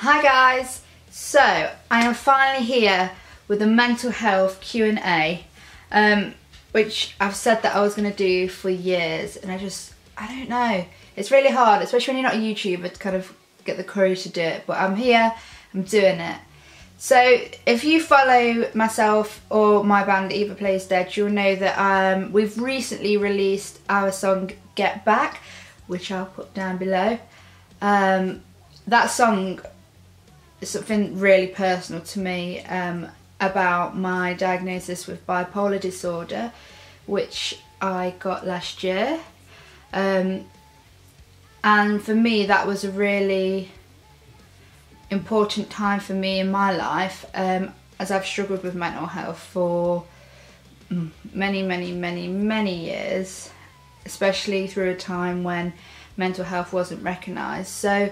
Hi guys, so I am finally here with a mental health Q&A, which I've said that I was going to do for years, and I don't know, it's really hard, especially when you're not a YouTuber, to kind of get the courage to do it, but I'm here, I'm doing it. So if you follow myself or my band Eva Plays Dead, you'll know that we've recently released our song Get Back, which I'll put down below. That song is something really personal to me, about my diagnosis with bipolar disorder, which I got last year. And for me that was a really important time for me in my life, as I've struggled with mental health for many years, especially through a time when mental health wasn't recognised. So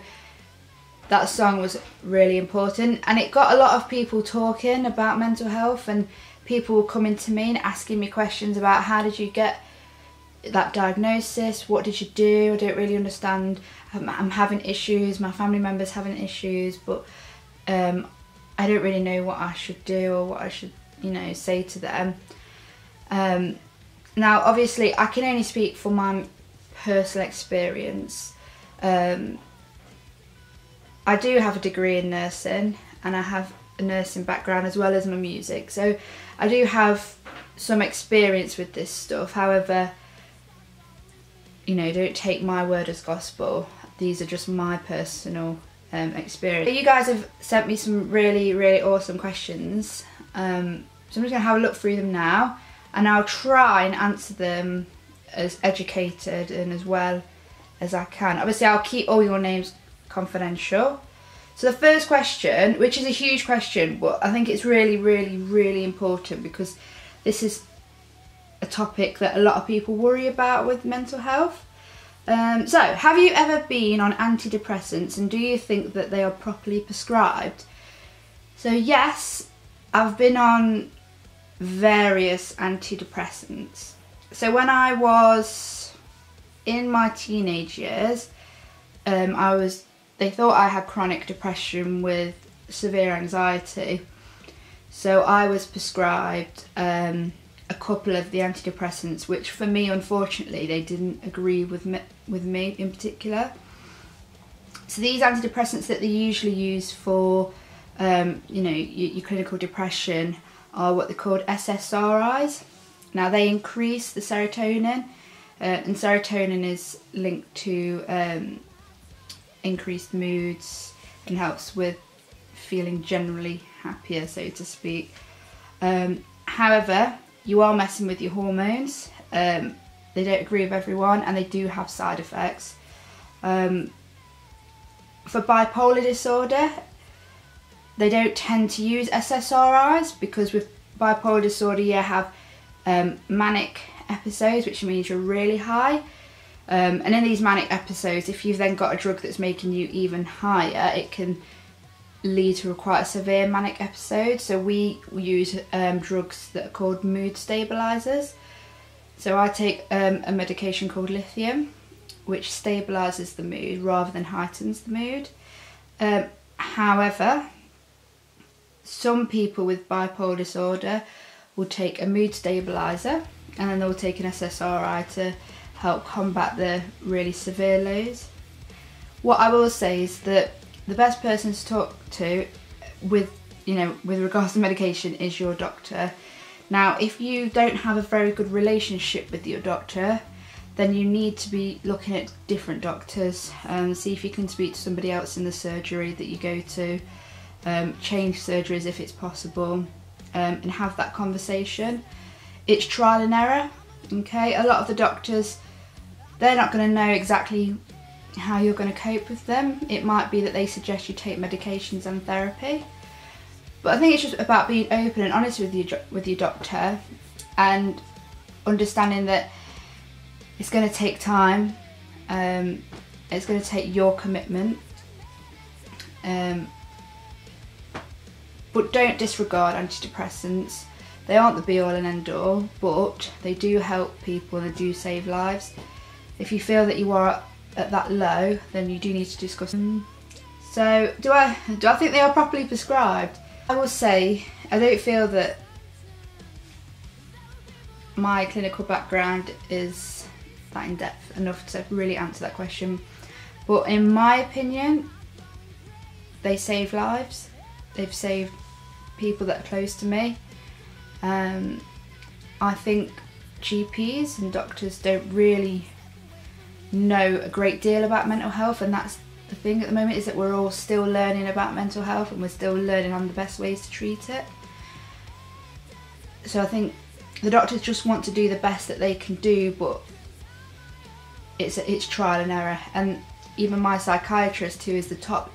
that song was really important, and it got a lot of people talking about mental health, and people coming to me and asking me questions about how did you get that diagnosis, what did you do, I don't really understand, I'm having issues, my family members having issues, but I don't really know what I should do or what I should, say to them. Now obviously I can only speak from my personal experience. I do have a degree in nursing, and I have a nursing background as well as my music, so I do have some experience with this stuff. However, don't take my word as gospel. These are just my personal experience. You guys have sent me some really awesome questions, so I'm just going to have a look through them now, and I'll try and answer them as educated and as well as I can. Obviously I'll keep all your names confidential. So the first question, which is a huge question, but I think it's really important, because this is a topic that a lot of people worry about with mental health. So have you ever been on antidepressants, and do you think that they are properly prescribed? So yes, I've been on various antidepressants. So when I was in my teenage years, they thought I had chronic depression with severe anxiety, so I was prescribed a couple of the antidepressants, which for me, unfortunately, they didn't agree with me in particular. So these antidepressants that they usually use for your clinical depression are what they're called SSRIs. Now they increase the serotonin, and serotonin is linked to increased moods and helps with feeling generally happier, so to speak. However, you are messing with your hormones. They don't agree with everyone, and they do have side effects. For bipolar disorder, they don't tend to use SSRIs, because with bipolar disorder you have manic episodes, which means you're really high. And in these manic episodes, if you've then got a drug that's making you even higher, it can lead to quite a severe manic episode. So we use drugs that are called mood stabilizers. So I take a medication called lithium, which stabilizes the mood rather than heightens the mood. However, some people with bipolar disorder will take a mood stabilizer, and then they'll take an SSRI to help combat the really severe lows. What I will say is that the best person to talk to with regards to medication is your doctor. Now, if you don't have a very good relationship with your doctor, then you need to be looking at different doctors, see if you can speak to somebody else in the surgery that you go to, change surgeries if it's possible, and have that conversation. It's trial and error, okay? A lot of the doctors, they're not going to know exactly how you're going to cope with them. It might be that they suggest you take medications and therapy, but I think it's just about being open and honest with your doctor, and understanding that it's going to take time, it's going to take your commitment, but don't disregard antidepressants. They aren't the be all and end all, but they do help people and they do save lives. If you feel that you are at that low, then you do need to discuss. So do I think they are properly prescribed? I will say I don't feel that my clinical background is that in depth enough to really answer that question, but in my opinion they save lives. They've saved people that are close to me. I think GPs and doctors don't really know a great deal about mental health, and that's the thing at the moment, is that we're all still learning about mental health and we're still learning on the best ways to treat it. So I think the doctors just want to do the best that they can do, but it's trial and error. And even my psychiatrist, who is the top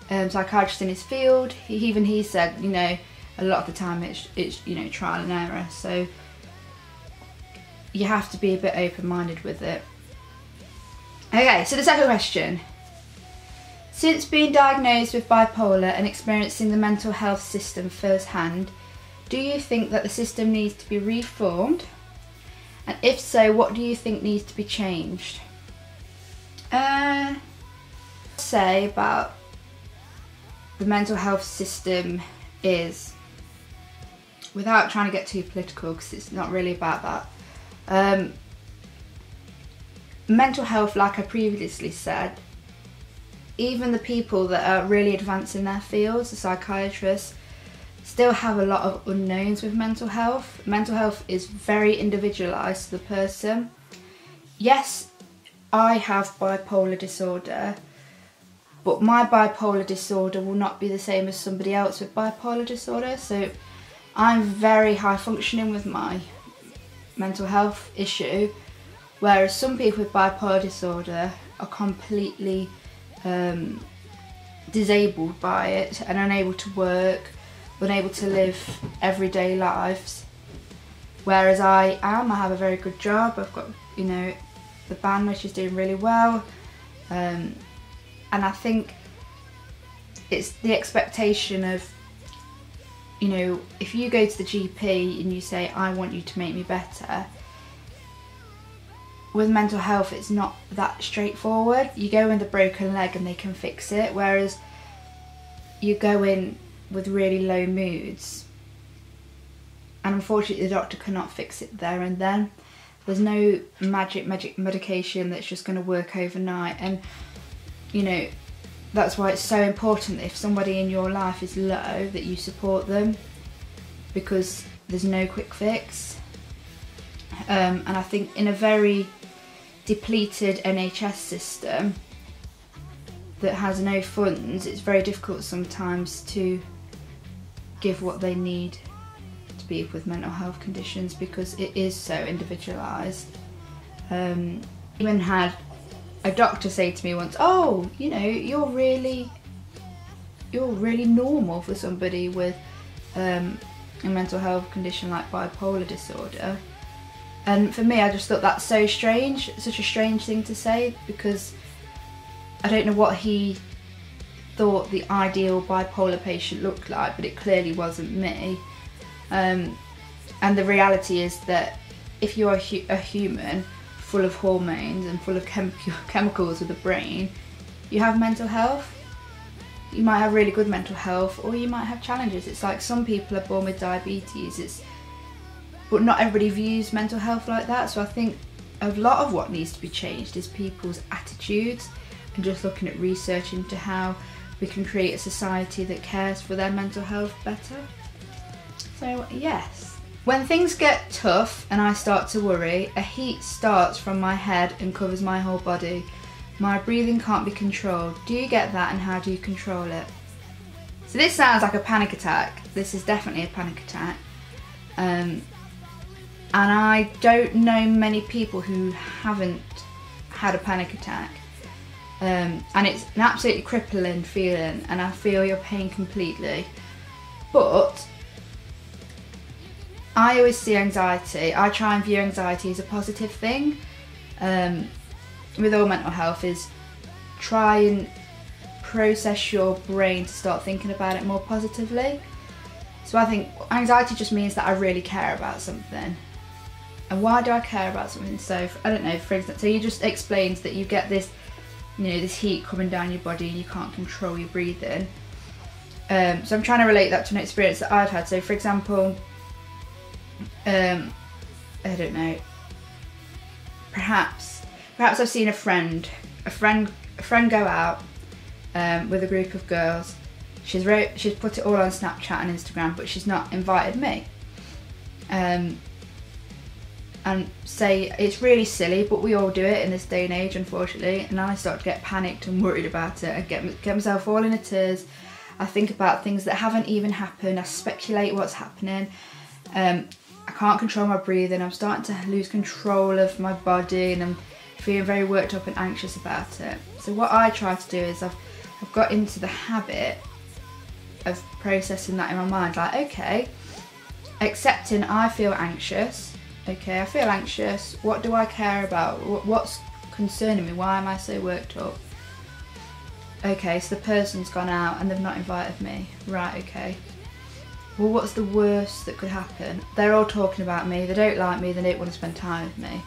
psychiatrist in his field, he said, you know, a lot of the time it's you know, trial and error. So you have to be a bit open-minded with it. Okay, so the second question. Since being diagnosed with bipolar and experiencing the mental health system firsthand, do you think that the system needs to be reformed? And if so, what do you think needs to be changed? Say about the mental health system is, without trying to get too political because it's not really about that, mental health, like I previously said, even the people that are really advanced in their fields, the psychiatrists, still have a lot of unknowns with mental health. Mental health is very individualised to the person. Yes, I have bipolar disorder, but my bipolar disorder will not be the same as somebody else with bipolar disorder. So I'm very high functioning with my mental health issue, whereas some people with bipolar disorder are completely disabled by it and unable to work, unable to live everyday lives. Whereas I have a very good job. I've got, you know, the band which is doing really well, and I think it's the expectation of, you know, if you go to the GP and you say, I want you to make me better, with mental health it's not that straightforward. You go in with a broken leg and they can fix it, whereas you go in with really low moods and unfortunately the doctor cannot fix it there and then. There's no magic medication that's just going to work overnight, and you know, that's why it's so important that if somebody in your life is low, that you support them, because there's no quick fix. And I think in a very depleted NHS system that has no funds, it's very difficult sometimes to give what they need to people with mental health conditions, because it is so individualised. Even had a doctor say to me once, oh, you know, you're really normal for somebody with a mental health condition like bipolar disorder. And for me, I just thought that's so strange, such a strange thing to say, because I don't know what he thought the ideal bipolar patient looked like, but it clearly wasn't me. And the reality is that if you're a human full of hormones and full of chemicals with a brain, you have mental health. You might have really good mental health, or you might have challenges. It's like some people are born with diabetes, but not everybody views mental health like that. So I think a lot of what needs to be changed is people's attitudes, and just looking at research into how we can create a society that cares for their mental health better. So yes. When things get tough and I start to worry, a heat starts from my head and covers my whole body. My breathing can't be controlled. Do you get that, and how do you control it? So this sounds like a panic attack. This is definitely a panic attack. And I don't know many people who haven't had a panic attack. And it's an absolutely crippling feeling, and I feel your pain completely. But I always see anxiety, I try and view anxiety as a positive thing. With all mental health, is try and process your brain to start thinking about it more positively. So I think anxiety just means that I really care about something. And why do I care about something? So, I don't know, for instance, so you just explained that you get this you know, this heat coming down your body and you can't control your breathing. So I'm trying to relate that to an experience that I've had. So for example, I don't know, perhaps I've seen a friend go out with a group of girls. She's put it all on Snapchat and Instagram, but she's not invited me. And say it's really silly, but we all do it in this day and age, unfortunately. And I start to get panicked and worried about it. I get myself all in a tears. I think about things that haven't even happened. I speculate what's happening. I can't control my breathing. I'm starting to lose control of my body, and I'm feeling very worked up and anxious about it. So what I try to do is I've got into the habit of processing that in my mind. Like, okay, accepting I feel anxious. Okay, I feel anxious. What do I care about? What's concerning me? Why am I so worked up? Okay, so the person's gone out and they've not invited me. Right, okay. Well, what's the worst that could happen? They're all talking about me. They don't like me. They don't want to spend time with me.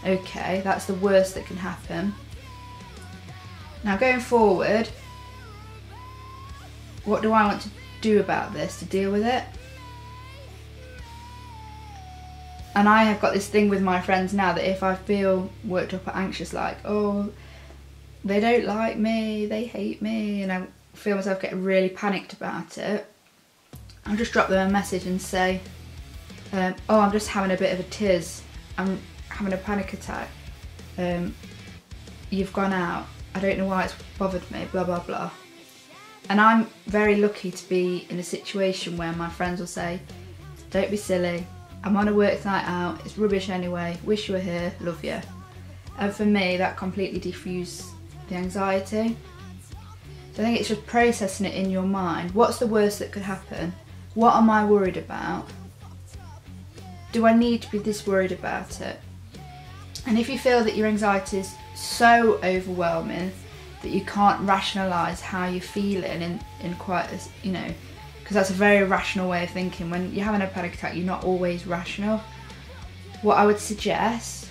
Okay, that's the worst that can happen. Now, going forward, what do I want to do about this to deal with it? And I have got this thing with my friends now that if I feel worked up or anxious, like, oh, they don't like me, they hate me, and I feel myself getting really panicked about it, I'll just drop them a message and say, oh, I'm just having a bit of a tiz, I'm having a panic attack, you've gone out, I don't know why it's bothered me, blah blah blah. And I'm very lucky to be in a situation where my friends will say, don't be silly, I'm on a work night out, it's rubbish anyway, wish you were here, love you. And for me, that completely diffused the anxiety. So I think it's just processing it in your mind. What's the worst that could happen? What am I worried about? Do I need to be this worried about it? And if you feel that your anxiety is so overwhelming that you can't rationalise how you're feeling in quite a, you know, because that's a very rational way of thinking. When you're having a panic attack, you're not always rational. What I would suggest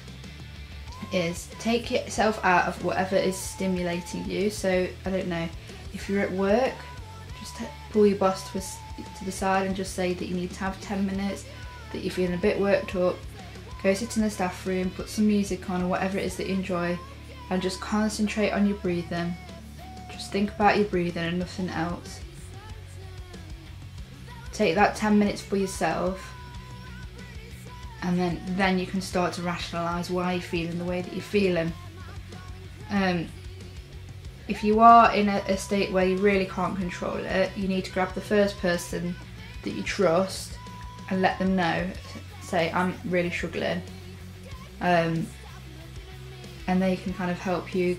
is take yourself out of whatever is stimulating you. So, I don't know, if you're at work, just pull your boss to the side and just say that you need to have 10 minutes, that you're feeling a bit worked up, go sit in the staff room, put some music on or whatever it is that you enjoy, and just concentrate on your breathing. Just think about your breathing and nothing else. Take that 10 minutes for yourself, and then you can start to rationalise why you're feeling the way that you're feeling. If you are in a state where you really can't control it, you need to grab the first person that you trust and let them know. Say, I'm really struggling, and they can kind of help you.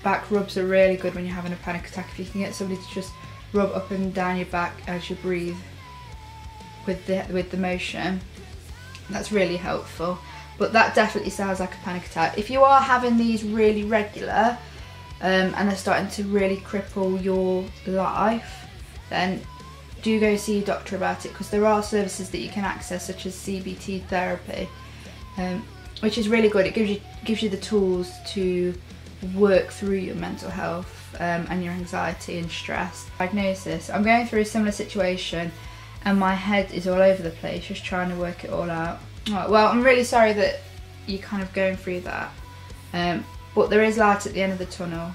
Back rubs are really good when you're having a panic attack. If you can get somebody to just rub up and down your back as you breathe with the motion, that's really helpful. But that definitely sounds like a panic attack. If you are having these really regular and they're starting to really cripple your life, then do go see your doctor about it, because there are services that you can access, such as CBT therapy, which is really good. It gives you the tools to work through your mental health and your anxiety and stress. Diagnosis: I'm going through a similar situation and my head is all over the place, just trying to work it all out. Right, well, I'm really sorry that you're kind of going through that, but there is light at the end of the tunnel.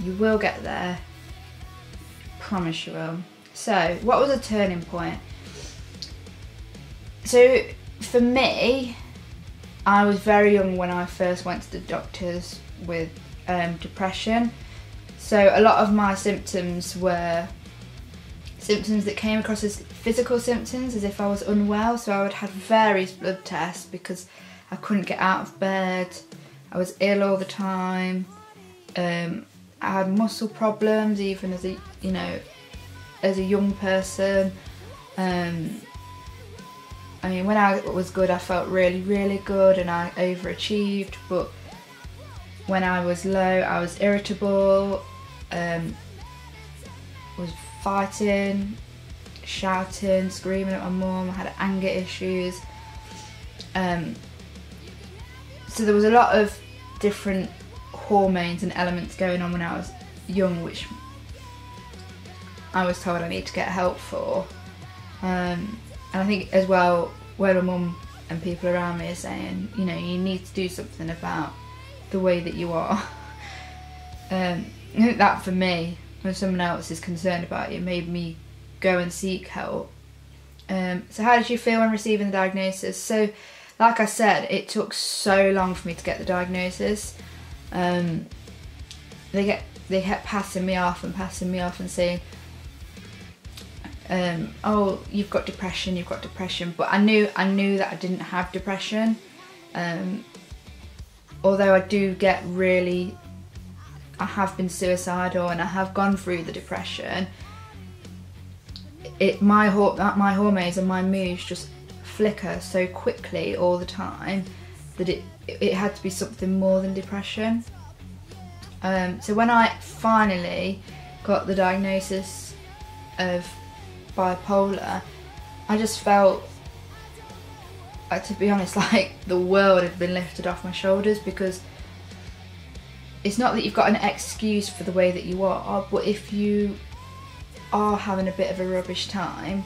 You will get there, promise you will. So, what was a turning point? So, for me, I was very young when I first went to the doctors with depression. So a lot of my symptoms were symptoms that came across as physical symptoms, as if I was unwell. So I would have various blood tests because I couldn't get out of bed, I was ill all the time, I had muscle problems even as a young person. I mean, when I was good, I felt really, really good and I overachieved, but when I was low, I was irritable, was fighting, shouting, screaming at my mum, I had anger issues. So there was a lot of different hormones and elements going on when I was young, which I was told I need to get help for. And I think as well, where my mum and people around me are saying, you know, you need to do something about the way that you are. I think that for me, when someone else is concerned about you, made me go and seek help. So how did you feel when receiving the diagnosis? So, like I said, it took so long for me to get the diagnosis. They kept passing me off and saying, oh, you've got depression, but I knew that I didn't have depression. Although I do get really, I have been suicidal and I have gone through the depression. My hormones and my moods just flicker so quickly all the time that it had to be something more than depression. So when I finally got the diagnosis of bipolar, I just felt, to be honest, like the world had been lifted off my shoulders, because it's not that you've got an excuse for the way that you are, but if you are having a bit of a rubbish time,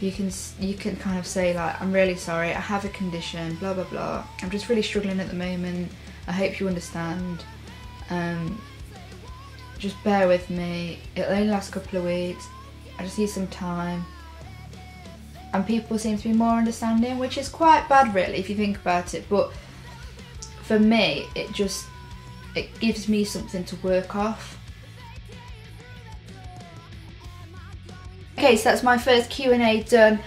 you can kind of say like, I'm really sorry, I have a condition, blah blah blah, I'm just really struggling at the moment, I hope you understand, just bear with me, it'll only last a couple of weeks, I just need some time. And people seem to be more understanding, which is quite bad really if you think about it, but for me it gives me something to work off. Okay, so that's my first Q&A done.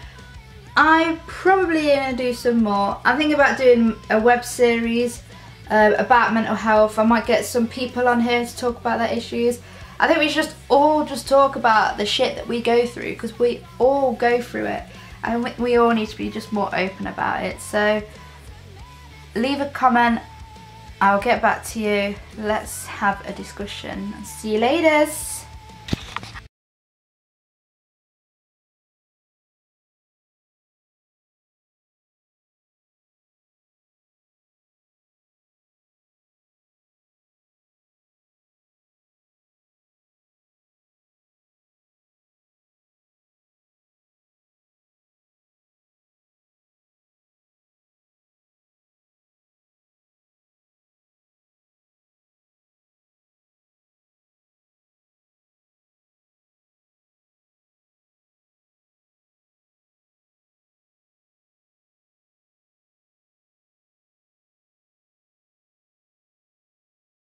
I'm probably going to do some more. I'm thinking about doing a web series about mental health. I might get some people on here to talk about their issues. I think we should all talk about the shit that we go through, because we all go through it, and we all need to be just more open about it. So leave a comment, I'll get back to you, let's have a discussion. See you later.